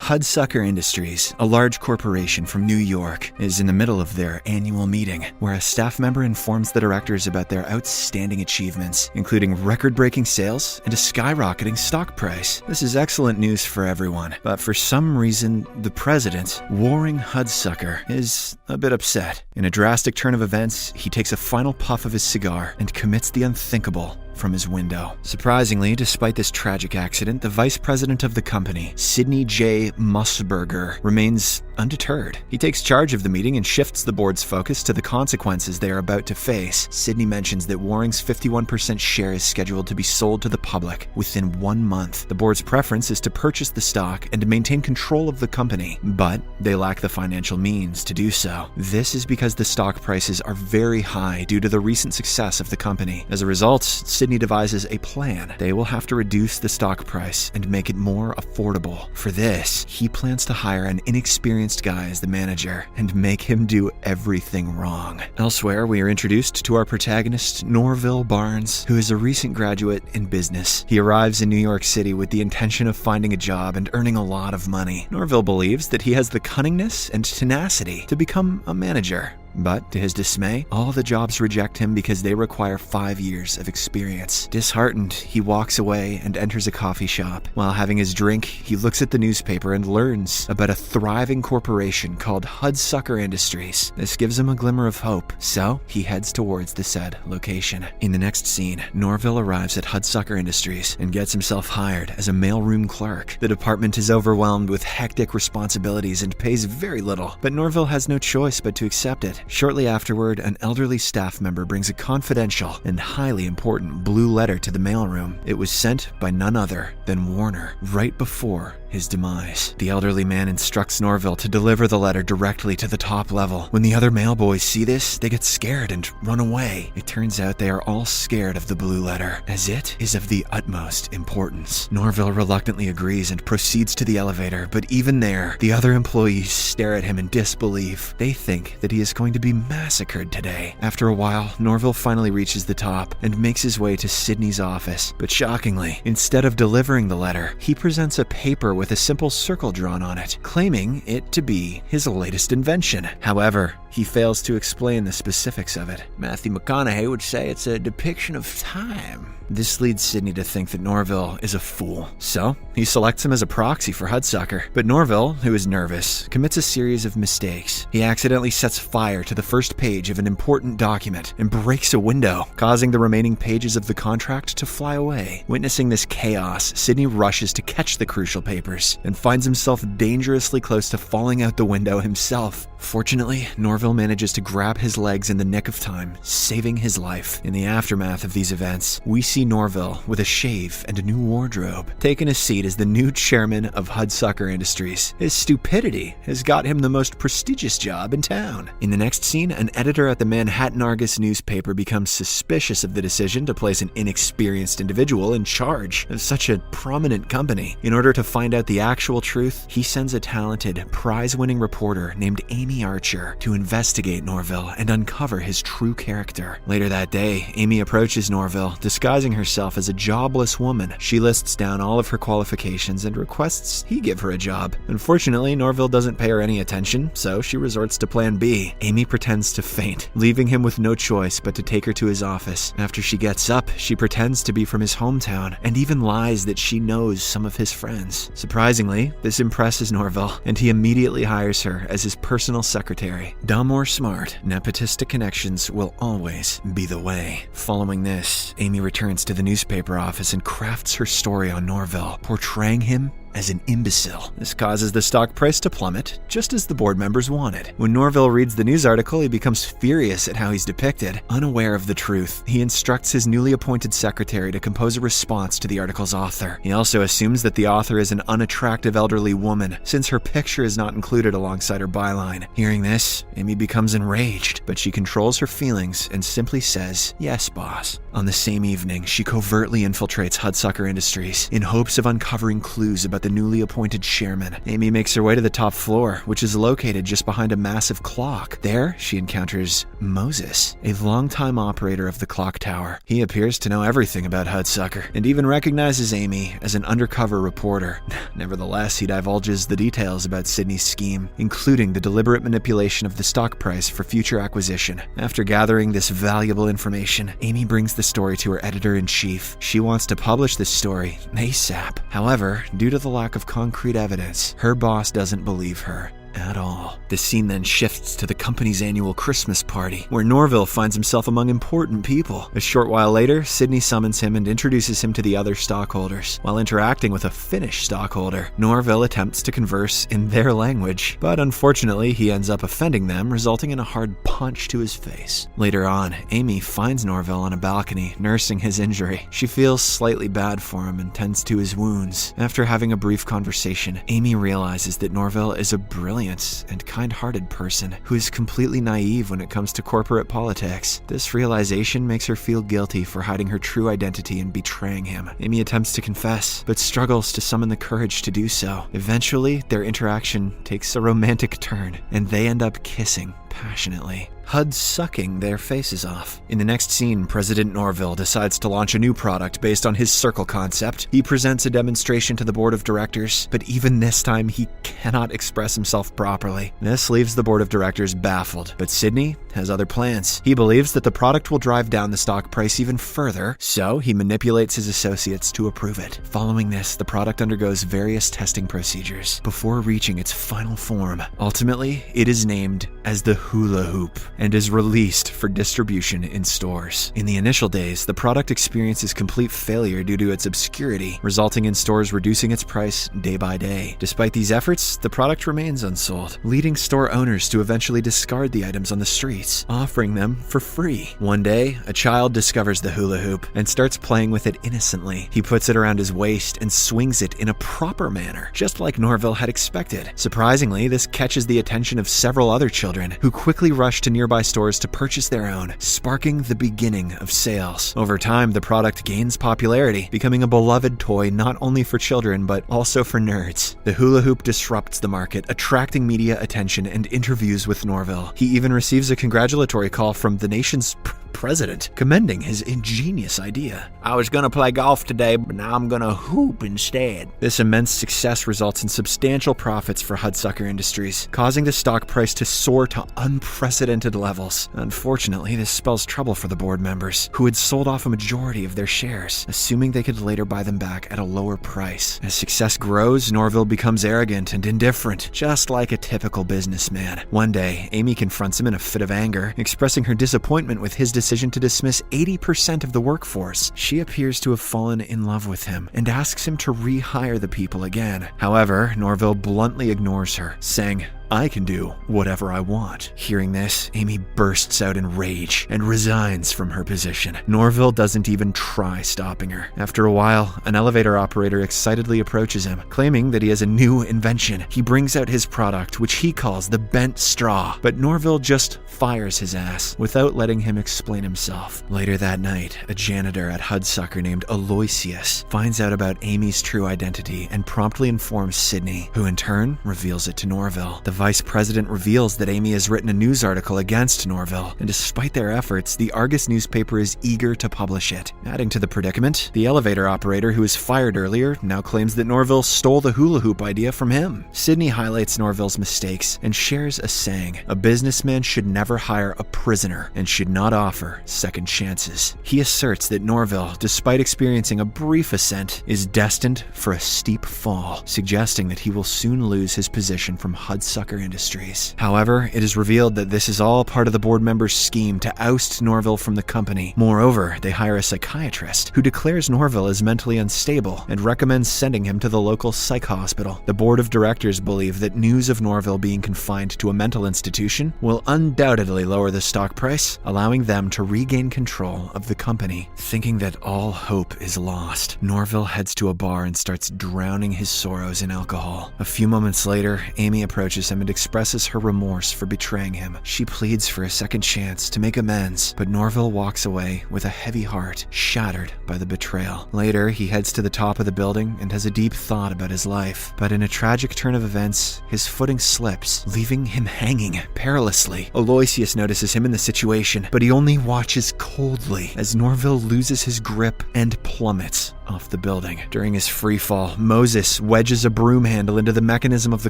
Hudsucker Industries, a large corporation from New York, is in the middle of their annual meeting, where a staff member informs the directors about their outstanding achievements, including record-breaking sales and a skyrocketing stock price. This is excellent news for everyone, but for some reason, the president, Waring Hudsucker, is a bit upset. In a drastic turn of events, he takes a final puff of his cigar and commits the unthinkable from his window. Surprisingly, despite this tragic accident, the vice president of the company, Sidney J. Musburger, remains undeterred. He takes charge of the meeting and shifts the board's focus to the consequences they are about to face. Sidney mentions that Waring's 51% share is scheduled to be sold to the public within 1 month. The board's preference is to purchase the stock and to maintain control of the company, but they lack the financial means to do so. This is because the stock prices are very high due to the recent success of the company. As a result, Sidney devises a plan. They will have to reduce the stock price and make it more affordable. For this, he plans to hire an inexperienced guy as the manager and make him do everything wrong. Elsewhere, we are introduced to our protagonist, Norville Barnes, who is a recent graduate in business. He arrives in New York City with the intention of finding a job and earning a lot of money. Norville believes that he has the cunningness and tenacity to become a manager. But, to his dismay, all the jobs reject him because they require 5 years of experience. Disheartened, he walks away and enters a coffee shop. While having his drink, he looks at the newspaper and learns about a thriving corporation called Hudsucker Industries. This gives him a glimmer of hope, so he heads towards the said location. In the next scene, Norville arrives at Hudsucker Industries and gets himself hired as a mailroom clerk. The department is overwhelmed with hectic responsibilities and pays very little, but Norville has no choice but to accept it. Shortly afterward, an elderly staff member brings a confidential and highly important blue letter to the mailroom. It was sent by none other than Warner right before his demise. The elderly man instructs Norville to deliver the letter directly to the top level. When the other mailboys see this, they get scared and run away. It turns out they are all scared of the blue letter, as it is of the utmost importance. Norville reluctantly agrees and proceeds to the elevator, but even there, the other employees stare at him in disbelief. They think that he is going to be massacred today. After a while, Norville finally reaches the top and makes his way to Sidney's office. But shockingly, instead of delivering the letter, he presents a paper with a simple circle drawn on it, claiming it to be his latest invention. However, he fails to explain the specifics of it. Matthew McConaughey would say it's a depiction of time. This leads Sidney to think that Norville is a fool. So, he selects him as a proxy for Hudsucker. But Norville, who is nervous, commits a series of mistakes. He accidentally sets fire to the first page of an important document and breaks a window, causing the remaining pages of the contract to fly away. Witnessing this chaos, Sidney rushes to catch the crucial papers and finds himself dangerously close to falling out the window himself. Fortunately, Norville manages to grab his legs in the nick of time, saving his life. In the aftermath of these events, we see Norville with a shave and a new wardrobe, taking a seat as the new chairman of Hudsucker Industries. His stupidity has got him the most prestigious job in town. In the next scene, an editor at the Manhattan Argus newspaper becomes suspicious of the decision to place an inexperienced individual in charge of such a prominent company. In order to find out the actual truth, he sends a talented, prize-winning reporter named Amy Archer to investigate Norville and uncover his true character. Later that day, Amy approaches Norville, disguising herself as a jobless woman. She lists down all of her qualifications and requests he give her a job. Unfortunately, Norville doesn't pay her any attention, so she resorts to plan B. Amy pretends to faint, leaving him with no choice but to take her to his office. After she gets up, she pretends to be from his hometown and even lies that she knows some of his friends. Surprisingly, this impresses Norville, and he immediately hires her as his personal secretary. Dumb or smart, nepotistic connections will always be the way. Following this, Amy returns to the newspaper office and crafts her story on Norville, portraying him as an imbecile. This causes the stock price to plummet, just as the board members wanted. When Norville reads the news article, he becomes furious at how he's depicted. Unaware of the truth, he instructs his newly appointed secretary to compose a response to the article's author. He also assumes that the author is an unattractive elderly woman, since her picture is not included alongside her byline. Hearing this, Amy becomes enraged, but she controls her feelings and simply says, "Yes, boss." On the same evening, she covertly infiltrates Hudsucker Industries in hopes of uncovering clues about the newly appointed chairman. Amy makes her way to the top floor, which is located just behind a massive clock. There, she encounters Moses, a longtime operator of the clock tower. He appears to know everything about Hudsucker, and even recognizes Amy as an undercover reporter. Nevertheless, he divulges the details about Sydney's scheme, including the deliberate manipulation of the stock price for future acquisition. After gathering this valuable information, Amy brings the story to her editor-in-chief. She wants to publish this story ASAP. However, due to the lack of concrete evidence, her boss doesn't believe her at all. The scene then shifts to the company's annual Christmas party, where Norville finds himself among important people. A short while later, Sydney summons him and introduces him to the other stockholders. While interacting with a Finnish stockholder, Norville attempts to converse in their language, but unfortunately he ends up offending them, resulting in a hard punch to his face. Later on, Amy finds Norville on a balcony, nursing his injury. She feels slightly bad for him and tends to his wounds. After having a brief conversation, Amy realizes that Norville is a brilliant and kind-hearted person who is completely naive when it comes to corporate politics. This realization makes her feel guilty for hiding her true identity and betraying him. Amy attempts to confess, but struggles to summon the courage to do so. Eventually, their interaction takes a romantic turn, and they end up kissing passionately. HUD sucking their faces off. In the next scene, President Norville decides to launch a new product based on his circle concept. He presents a demonstration to the board of directors, but even this time he cannot express himself properly. This leaves the board of directors baffled, but Sydney has other plans. He believes that the product will drive down the stock price even further, so he manipulates his associates to approve it. Following this, the product undergoes various testing procedures before reaching its final form. Ultimately, it is named as the Hula Hoop and is released for distribution in stores. In the initial days, the product experiences complete failure due to its obscurity, resulting in stores reducing its price day by day. Despite these efforts, the product remains unsold, leading store owners to eventually discard the items on the streets, offering them for free. One day, a child discovers the hula hoop and starts playing with it innocently. He puts it around his waist and swings it in a proper manner, just like Norville had expected. Surprisingly, this catches the attention of several other children, who quickly rush to nearby stores to purchase their own, sparking the beginning of sales. Over time, the product gains popularity, becoming a beloved toy not only for children but also for nerds. The hula hoop disrupts the market, attracting media attention and interviews with Norville. He even receives a congratulatory call from the nation's president, commending his ingenious idea. "I was gonna play golf today, but now I'm gonna hoop instead." This immense success results in substantial profits for Hudsucker Industries, causing the stock price to soar to unprecedented levels. Unfortunately, this spells trouble for the board members, who had sold off a majority of their shares, assuming they could later buy them back at a lower price. As success grows, Norville becomes arrogant and indifferent, just like a typical businessman. One day, Amy confronts him in a fit of anger, expressing her disappointment with his decision to dismiss 80% of the workforce. She appears to have fallen in love with him and asks him to rehire the people again. However, Norville bluntly ignores her, saying, "I can do whatever I want." Hearing this, Amy bursts out in rage and resigns from her position. Norville doesn't even try stopping her. After a while, an elevator operator excitedly approaches him, claiming that he has a new invention. He brings out his product, which he calls the bent straw, but Norville just fires his ass without letting him explain himself. Later that night, a janitor at Hudsucker named Aloysius finds out about Amy's true identity and promptly informs Sydney, who in turn reveals it to Norville. The vice president reveals that Amy has written a news article against Norville, and despite their efforts, the Argus newspaper is eager to publish it. Adding to the predicament, the elevator operator who was fired earlier now claims that Norville stole the hula hoop idea from him. Sydney highlights Norville's mistakes and shares a saying: "A businessman should never hire a prisoner and should not offer second chances." He asserts that Norville, despite experiencing a brief ascent, is destined for a steep fall, suggesting that he will soon lose his position from Hudsucker Industries. However, it is revealed that this is all part of the board members' scheme to oust Norville from the company. Moreover, they hire a psychiatrist who declares Norville is mentally unstable and recommends sending him to the local psych hospital. The board of directors believe that news of Norville being confined to a mental institution will undoubtedly lower the stock price, allowing them to regain control of the company. Thinking that all hope is lost, Norville heads to a bar and starts drowning his sorrows in alcohol. A few moments later, Amy approaches him him and expresses her remorse for betraying him. She pleads for a second chance to make amends, but Norville walks away with a heavy heart, shattered by the betrayal. Later, he heads to the top of the building and has a deep thought about his life. But in a tragic turn of events, his footing slips, leaving him hanging perilously. Aloysius notices him in the situation, but he only watches coldly as Norville loses his grip and plummets off the building. During his free fall, Moses wedges a broom handle into the mechanism of the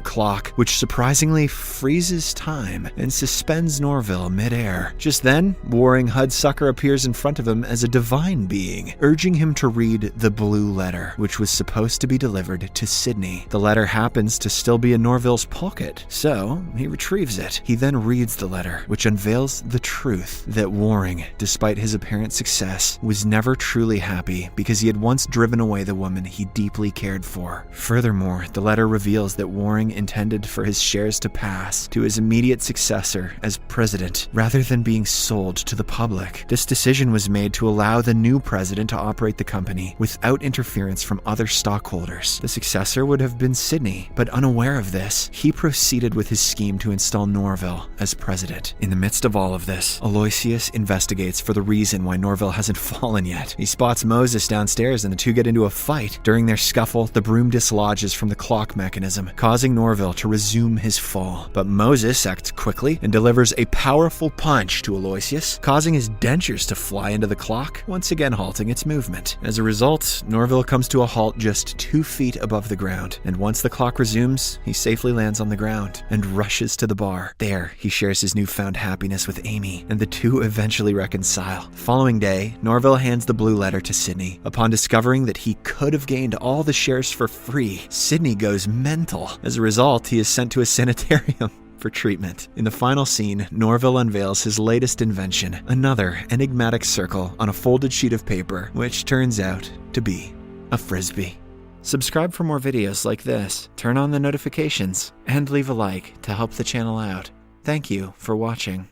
clock, which surprisingly freezes time and suspends Norville midair. Just then, warring Hudsucker appears in front of him as a divine being, urging him to read the blue letter, which was supposed to be delivered to Sydney. The letter happens to still be in Norville's pocket, so he retrieves it. He then reads the letter, which unveils the truth that Waring, despite his apparent success, was never truly happy because he had once driven away the woman he deeply cared for. Furthermore, the letter reveals that Waring intended for his shares to pass to his immediate successor as president, rather than being sold to the public. This decision was made to allow the new president to operate the company without interference from other stockholders. The successor would have been Sydney, but unaware of this, he proceeded with his scheme to install Norville as president. In the midst of all of this, Aloysius investigates for the reason why Norville hasn't fallen yet. He spots Moses downstairs and the two get into a fight. During their scuffle, the broom dislodges from the clock mechanism, causing Norville to resume his fall. But Moses acts quickly and delivers a powerful punch to Aloysius, causing his dentures to fly into the clock, once again halting its movement. As a result, Norville comes to a halt just 2 feet above the ground, and once the clock resumes, he safely lands on the ground and rushes to the bar. There, he shares his newfound happiness with Amy, and the two eventually reconcile. The following day, Norville hands the blue letter to Sydney. Upon discovering that he could have gained all the shares for free, Sydney goes mental. As a result, he is sent to a sanitarium for treatment. In the final scene, Norville unveils his latest invention, another enigmatic circle on a folded sheet of paper, which turns out to be a frisbee. Subscribe for more videos like this, turn on the notifications, and leave a like to help the channel out. Thank you for watching.